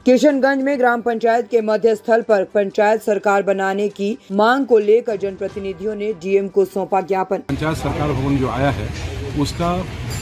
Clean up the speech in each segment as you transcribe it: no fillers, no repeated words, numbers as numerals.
किशनगंज में ग्राम पंचायत के मध्य स्थल पर पंचायत सरकार बनाने की मांग को लेकर जनप्रतिनिधियों ने डीएम को सौंपा ज्ञापन। पंचायत सरकार भवन जो आया है उसका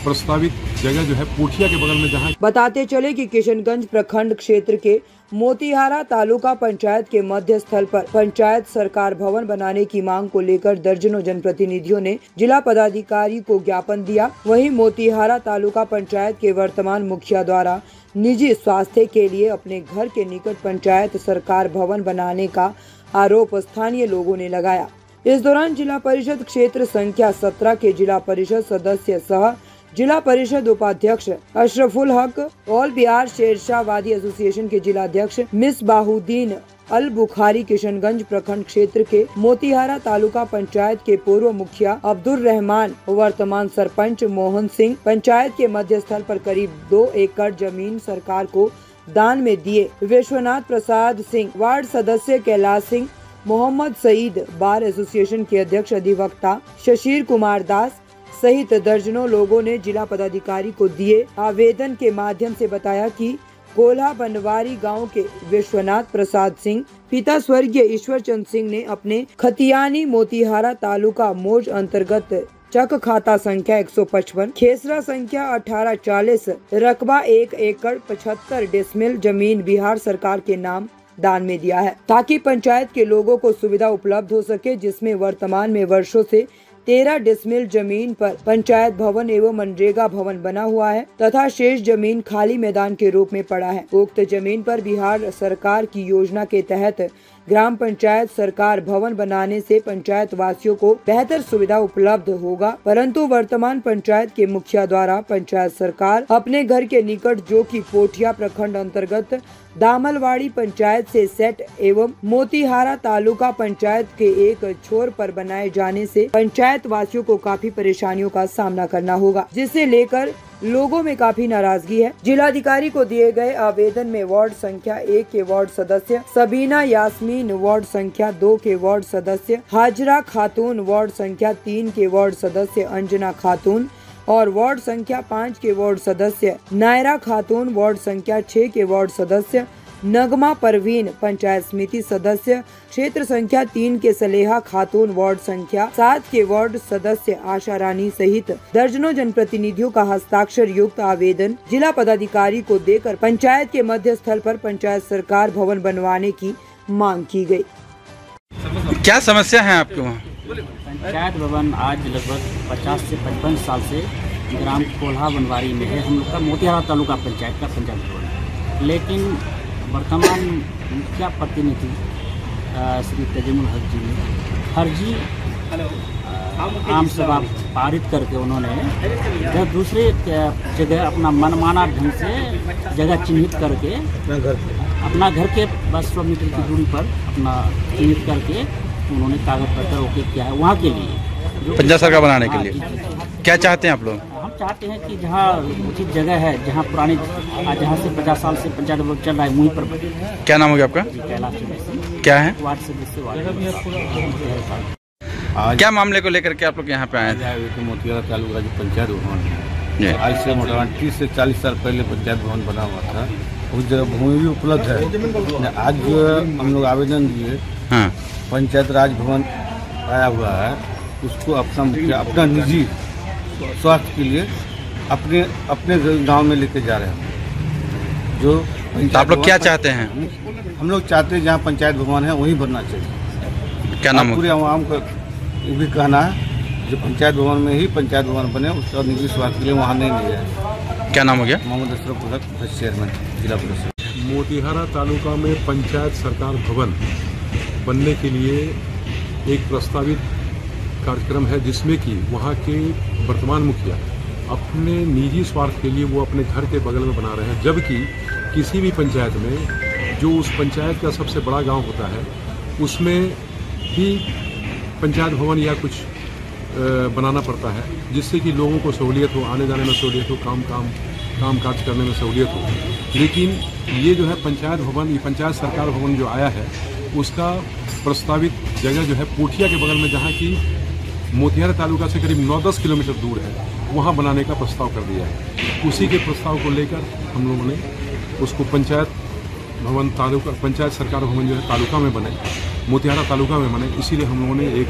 प्रस्तावित जगह जो है पोठिया के बगल में जहां बताते चले कि किशनगंज प्रखंड क्षेत्र के मोतीहारा तालुका पंचायत के मध्य स्थल पर पंचायत सरकार भवन बनाने की मांग को लेकर दर्जनों जनप्रतिनिधियों ने जिला पदाधिकारी को ज्ञापन दिया। वहीं मोतीहारा तालुका पंचायत के वर्तमान मुखिया द्वारा निजी स्वास्थ्य के लिए अपने घर के निकट पंचायत सरकार भवन बनाने का आरोप स्थानीय लोगों ने लगाया। इस दौरान जिला परिषद क्षेत्र संख्या 17 के जिला परिषद सदस्य सह जिला परिषद उपाध्यक्ष अशरफुल हक, ऑल बिहार शेरशाहवादी एसोसिएशन के जिला अध्यक्ष मिसबाहुद्दीन अल बुखारी, किशनगंज प्रखंड क्षेत्र के मोतीहारा तालुका पंचायत के पूर्व मुखिया अब्दुल रहमान, वर्तमान सरपंच मोहन सिंह, पंचायत के मध्य स्थल पर करीब 2 एकड़ जमीन सरकार को दान में दिए विश्वनाथ प्रसाद सिंह, वार्ड सदस्य कैलाश सिंह, मोहम्मद सईद, बार एसोसिएशन के अध्यक्ष अधिवक्ता शशीर कुमार दास सहित दर्जनों लोगों ने जिला पदाधिकारी को दिए आवेदन के माध्यम से बताया कि कोल्हा बनवारी गांव के विश्वनाथ प्रसाद सिंह पिता स्वर्गीय ईश्वर चंद सिंह ने अपने खतियानी मोतीहारा तालुका मौज अंतर्गत चक खाता संख्या 155, खेसरा संख्या 1840, रकबा 1 एकड़ 75 डेसिमल जमीन बिहार सरकार के नाम दान में दिया है, ताकि पंचायत के लोगों को सुविधा उपलब्ध हो सके, जिसमें वर्तमान में वर्षों से 13 डेसिमल जमीन पर पंचायत भवन एवं मनरेगा भवन बना हुआ है तथा शेष जमीन खाली मैदान के रूप में पड़ा है। उक्त जमीन पर बिहार सरकार की योजना के तहत ग्राम पंचायत सरकार भवन बनाने से पंचायत वासियों को बेहतर सुविधा उपलब्ध होगा, परंतु वर्तमान पंचायत के मुखिया द्वारा पंचायत सरकार अपने घर के निकट जो कि पोठिया प्रखंड अंतर्गत दामलवाड़ी पंचायत से सेट एवं मोतीहारा तालुका पंचायत के एक छोर पर बनाए जाने से पंचायत वासियों को काफी परेशानियों का सामना करना होगा, जिसे लेकर लोगों में काफी नाराजगी है। जिलाधिकारी को दिए गए आवेदन में वार्ड संख्या 1 के वार्ड सदस्य सबीना यास्मीन, वार्ड संख्या 2 के वार्ड सदस्य हाजरा खातून, वार्ड संख्या 3 के वार्ड सदस्य अंजना खातून और वार्ड संख्या 5 के वार्ड सदस्य नायरा खातून, वार्ड संख्या 6 के वार्ड सदस्य नगमा परवीन, पंचायत समिति सदस्य क्षेत्र संख्या 3 के सलेहा खातून, वार्ड संख्या 7 के वार्ड सदस्य आशा रानी सहित दर्जनों जनप्रतिनिधियों का हस्ताक्षर युक्त आवेदन जिला पदाधिकारी को देकर पंचायत के मध्य स्थल पर पंचायत सरकार भवन बनवाने की मांग की गई। क्या समस्या है आपके वहाँ? पंचायत भवन आज लगभग 50 से 55 साल से ग्राम कोल्हा बनवारी में है। हम लोग का मोतीहारा तालुका पंचायत का पंचायत भवन है, लेकिन वर्तमान मुखिया प्रतिनिधि श्री तजीमुल हक जी ने फर्जी आम सभा पारित करके उन्होंने जब दूसरे जगह अपना मनमाना ढंग से जगह चिन्हित करके अपना घर के बस 100 मीटर की दूरी पर अपना चिन्हित करके उन्होंने कागज पत्र ओके किया है वहाँ के लिए पंचायत सरकार बनाने के लिए। क्या चाहते हैं आप लोग? हम चाहते हैं कि जहाँ उचित जगह है, जहाँ पुरानी जहाँ से 50 साल से पंचायत भवन चल रहा है वहीं पर बने। क्या नाम हो गया आपका? कैलाश क्या है? वार्ड सदस्य क्या मामले को लेकर के आप लोग यहाँ पे आए थे? मोतीहारा तालुका जो पंचायत भवन है, आज से मोटामोटी 30 से 40 साल पहले पंचायत भवन बना हुआ था। उस जगह भूमि भी उपलब्ध है। आज जो हम लोग आवेदन दिए, पंचायत राज भवन आया हुआ है, उसको अपना निजी स्वास्थ्य के लिए अपने गांव में लेके जा रहे हैं। जो आप लोग क्या चाहते हैं? हम लोग चाहते हैं जहाँ पंचायत भवन है वहीं बनना चाहिए। क्या नाम? पूरे आवाम का ये भी कहना है जो पंचायत भवन में ही पंचायत भवन बने, उसका निजी स्वास्थ्य के लिए वहाँ नहीं लिया है। क्या नाम हो गया? मोहम्मद अशरफुल हक, वाइस चेयरमैन जिला परिषद। मोतीहारा तालुका में पंचायत सरकार भवन बनने के लिए एक प्रस्तावित कार्यक्रम है, जिसमें कि वहाँ के वर्तमान मुखिया अपने निजी स्वार्थ के लिए वो अपने घर के बगल में बना रहे हैं, जबकि किसी भी पंचायत में जो उस पंचायत का सबसे बड़ा गांव होता है उसमें ही पंचायत भवन या कुछ बनाना पड़ता है, जिससे कि लोगों को सहूलियत हो, आने जाने में सहूलियत हो, काम काज करने में सहूलियत हो। लेकिन ये जो है पंचायत भवन, ये पंचायत सरकार भवन जो आया है उसका प्रस्तावित जगह जो है पोठिया के बगल में, जहाँ की मोतीहारा तालुका से करीब 9-10 किलोमीटर दूर है, वहाँ बनाने का प्रस्ताव कर दिया है। उसी के प्रस्ताव को लेकर हम लोगों ने उसको पंचायत भवन तालुका पंचायत सरकार भवन जो है तालुका में बने, मोतिहारा तालुका में बने, इसीलिए हम लोगों ने एक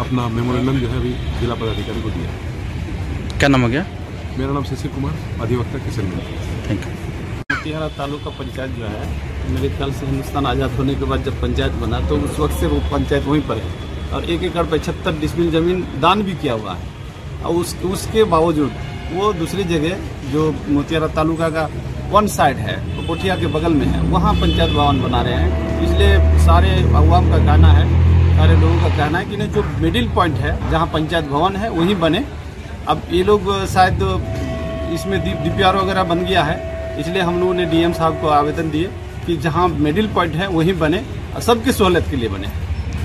अपना मेमोरेंडम जो है अभी जिला पदाधिकारी को दिया। क्या नाम हो गया? मेरा नाम शिशिर कुमार, अधिवक्ता किशनगंज। Thank you. मोतिहारा तालुका पंचायत जो है, मेरे ख्याल से हिंदुस्तान आज़ाद होने के बाद जब पंचायत बना तो उस वक्त से वो पंचायत वहीं पर है और 1 एकड़ 75 डिसमिल ज़मीन दान भी किया हुआ है। और उसके बावजूद वो दूसरी जगह जो मोतिहारा तालुका का वन साइड है, तो कोठिया के बगल में है, वहाँ पंचायत भवन बना रहे हैं। इसलिए सारे अवाम का कहना है, सारे लोगों का कहना है कि नहीं, जो मिडिल पॉइंट है जहाँ पंचायत भवन है वहीं बने। अब ये लोग शायद इसमें DPR वगैरह बन गया है, इसलिए हम लोगों ने DM साहब को आवेदन दिए कि जहाँ मिडिल पॉइंट है वहीं बने और सबकी सहूलत के लिए बने,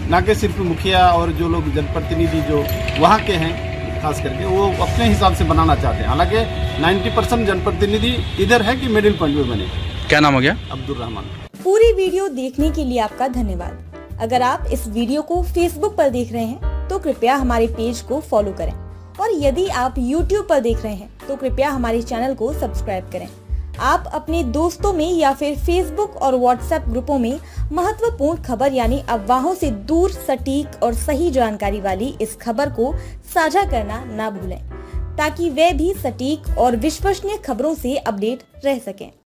ना कि सिर्फ मुखिया और जो लोग जनप्रतिनिधि जो वहाँ के हैं खास करके वो अपने हिसाब से बनाना चाहते हैं। हालांकि 90% जनप्रतिनिधि इधर है कि मिडिल पॉइंट में बने। क्या नाम हो गया? अब्दुल रहमान। पूरी वीडियो देखने के लिए आपका धन्यवाद। अगर आप इस वीडियो को Facebook पर देख रहे हैं तो कृपया हमारे पेज को फॉलो करें और यदि आप YouTube पर देख रहे हैं तो कृपया हमारे चैनल को सब्सक्राइब करें। आप अपने दोस्तों में या फिर Facebook और WhatsApp ग्रुपों में महत्वपूर्ण खबर यानी अफवाहों से दूर सटीक और सही जानकारी वाली इस खबर को साझा करना ना भूलें, ताकि वे भी सटीक और विश्वसनीय खबरों से अपडेट रह सकें।